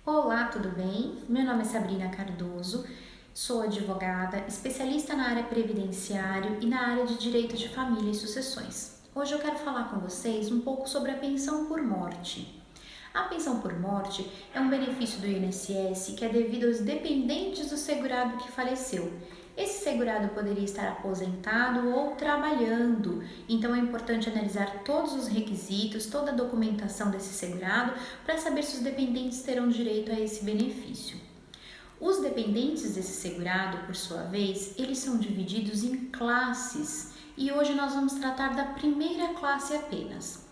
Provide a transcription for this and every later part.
Olá, tudo bem? Meu nome é Sabrina Cardoso, sou advogada, especialista na área previdenciário e na área de direito de família e sucessões. Hoje eu quero falar com vocês um pouco sobre a pensão por morte. A pensão por morte é um benefício do INSS que é devido aos dependentes do segurado que faleceu. Esse segurado poderia estar aposentado ou trabalhando, então é importante analisar todos os requisitos, toda a documentação desse segurado para saber se os dependentes terão direito a esse benefício. Os dependentes desse segurado, por sua vez, eles são divididos em classes e hoje nós vamos tratar da primeira classe apenas.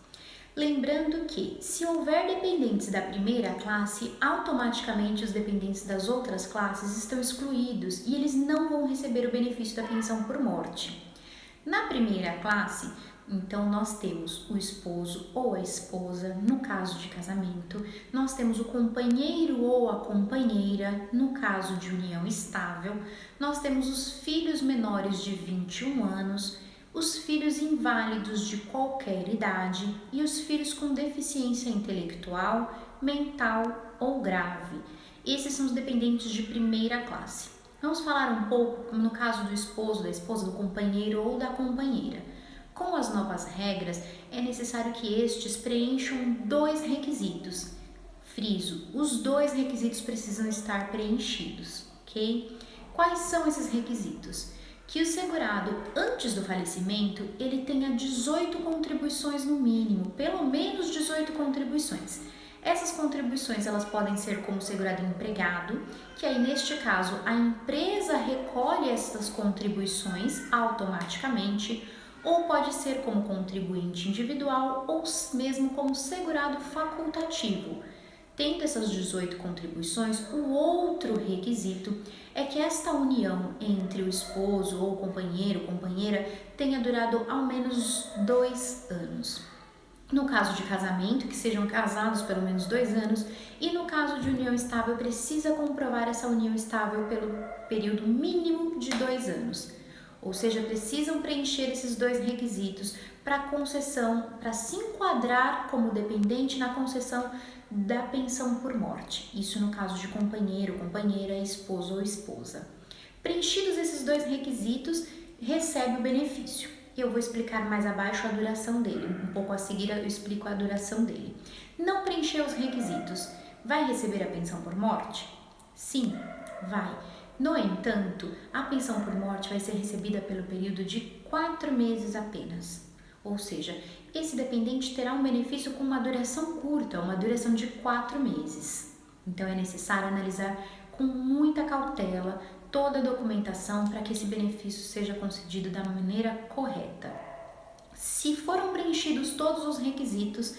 Lembrando que, se houver dependentes da primeira classe, automaticamente os dependentes das outras classes estão excluídos e eles não vão receber o benefício da pensão por morte. Na primeira classe, então, nós temos o esposo ou a esposa, no caso de casamento, nós temos o companheiro ou a companheira, no caso de união estável, nós temos os filhos menores de 21 anos, os filhos inválidos de qualquer idade e os filhos com deficiência intelectual, mental ou grave. Esses são os dependentes de primeira classe. Vamos falar um pouco no caso do esposo, da esposa, do companheiro ou da companheira. Com as novas regras, é necessário que estes preencham dois requisitos. Friso, os dois requisitos precisam estar preenchidos, ok? Quais são esses requisitos? Que o segurado, antes do falecimento, ele tenha 18 contribuições no mínimo, pelo menos 18 contribuições. Essas contribuições elas podem ser como segurado empregado, que aí neste caso a empresa recolhe essas contribuições automaticamente, ou pode ser como contribuinte individual ou mesmo como segurado facultativo. Tendo essas 18 contribuições, o outro requisito é que esta união entre o esposo ou companheiro ou companheira tenha durado ao menos 2 anos. No caso de casamento, que sejam casados pelo menos 2 anos, e no caso de união estável, precisa comprovar essa união estável pelo período mínimo de 2 anos. Ou seja, precisam preencher esses dois requisitos para concessão, para se enquadrar como dependente na concessão da pensão por morte. Isso no caso de companheiro, companheira, esposo ou esposa. Preenchidos esses dois requisitos, recebe o benefício. Eu vou explicar mais abaixo a duração dele. Um pouco a seguir eu explico a duração dele. Não preencher os requisitos, vai receber a pensão por morte? Sim, vai. No entanto, a pensão por morte vai ser recebida pelo período de 4 meses apenas. Ou seja, esse dependente terá um benefício com uma duração curta, uma duração de 4 meses. Então é necessário analisar com muita cautela toda a documentação para que esse benefício seja concedido da maneira correta. Se foram preenchidos todos os requisitos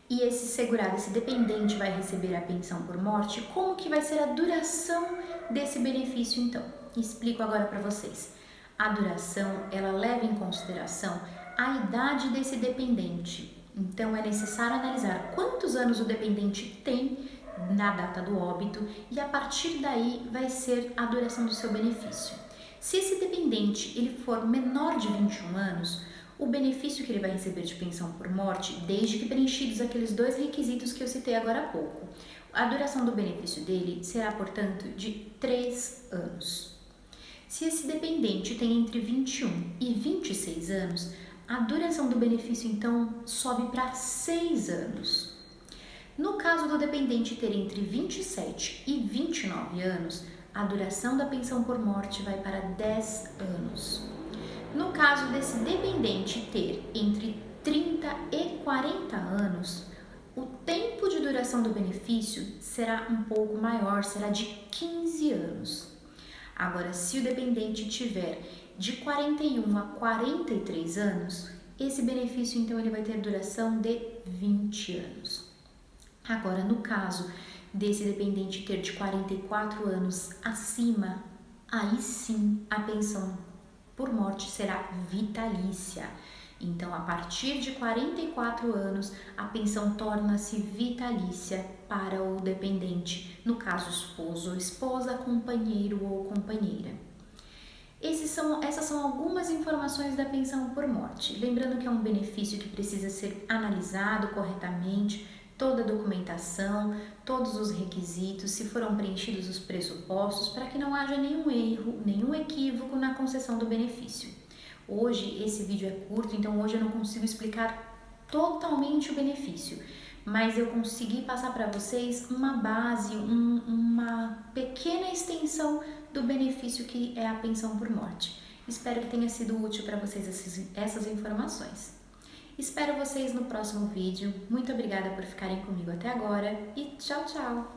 e esse segurado, esse dependente vai receber a pensão por morte, como que vai ser a duração desse benefício então? Explico agora para vocês. A duração, ela leva em consideração a idade desse dependente. Então é necessário analisar quantos anos o dependente tem na data do óbito e a partir daí vai ser a duração do seu benefício. Se esse dependente ele for menor de 21 anos, o benefício que ele vai receber de pensão por morte, desde que preenchidos aqueles dois requisitos que eu citei agora há pouco, a duração do benefício dele será, portanto, de 3 anos. Se esse dependente tem entre 21 e 26 anos, a duração do benefício, então, sobe para 6 anos. No caso do dependente ter entre 27 e 29 anos, a duração da pensão por morte vai para 10 anos. No caso desse dependente ter entre 30 e 40 anos, o tempo de duração do benefício será um pouco maior, será de 15 anos. Agora, se o dependente tiver de 41 a 43 anos, esse benefício então ele vai ter duração de 20 anos. Agora, no caso desse dependente ter de 44 anos acima, aí sim a pensão por morte será vitalícia. Então, a partir de 44 anos, a pensão torna-se vitalícia para o dependente, no caso esposo ou esposa, companheiro ou companheira. Essas são algumas informações da pensão por morte. Lembrando que é um benefício que precisa ser analisado corretamente, toda a documentação, todos os requisitos, se foram preenchidos os pressupostos, para que não haja nenhum erro, nenhum equívoco na concessão do benefício. Hoje esse vídeo é curto, então hoje eu não consigo explicar totalmente o benefício, mas eu consegui passar para vocês uma base, uma pequena extensão do benefício que é a pensão por morte. Espero que tenha sido útil para vocês essas informações. Espero vocês no próximo vídeo. Muito obrigada por ficarem comigo até agora e tchau, tchau!